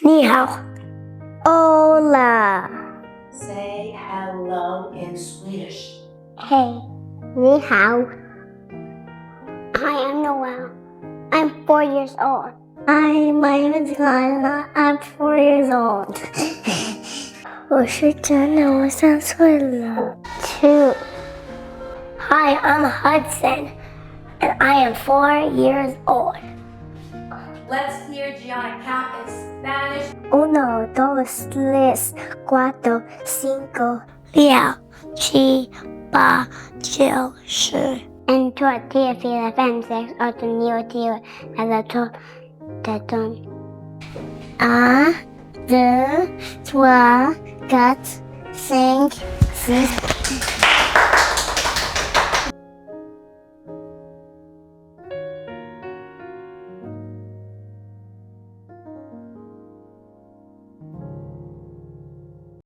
你好 Hola Say hello in Swedish. Hey 你好 I am Noel. I'm 4 years old. Hi, my name is Lila. I'm 4 years old. 我是真的，我3岁了。Two. Hi, I'm Hudson, and I am 4 years old. Let's hear Gianna count in Spanish. 1, 2, 3, 4, 5, 6, 7, 8, 9, 10. 1, 2, 3, 4, 5, 6, 8, 9, 10, 11, 12, 13. 1, 2, 3, 4, 5, 6,